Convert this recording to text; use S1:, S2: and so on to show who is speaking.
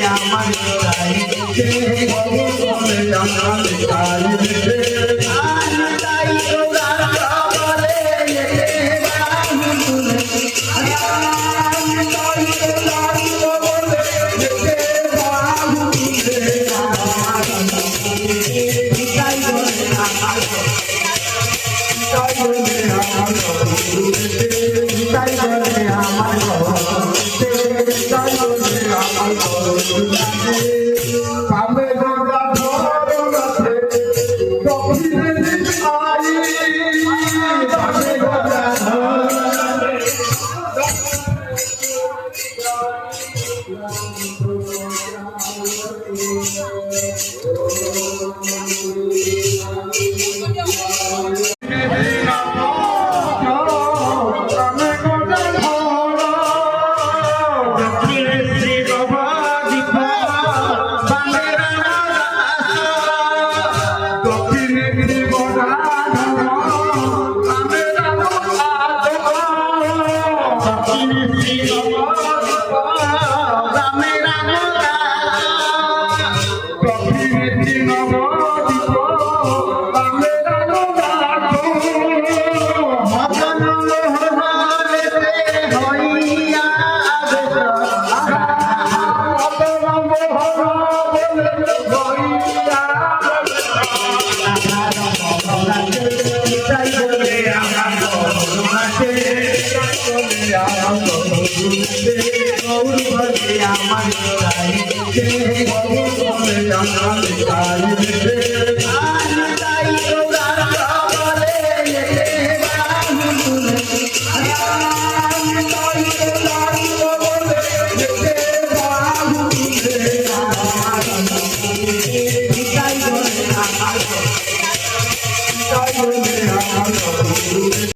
S1: আমার চাইতে গৌর বলে আমার চাইতে আমি তাই তোরা বলে বাহু তুলে আমি তাই তোরা বলে বাহু তুলে আমার তাই বলে আমার তাই বলে আমার তাই বলে আমার পাবে দাদা ধরে কপিলে আই পাবে দাদা গৌর বলে আমার চাইতে গৌর বলে আমার চাইতে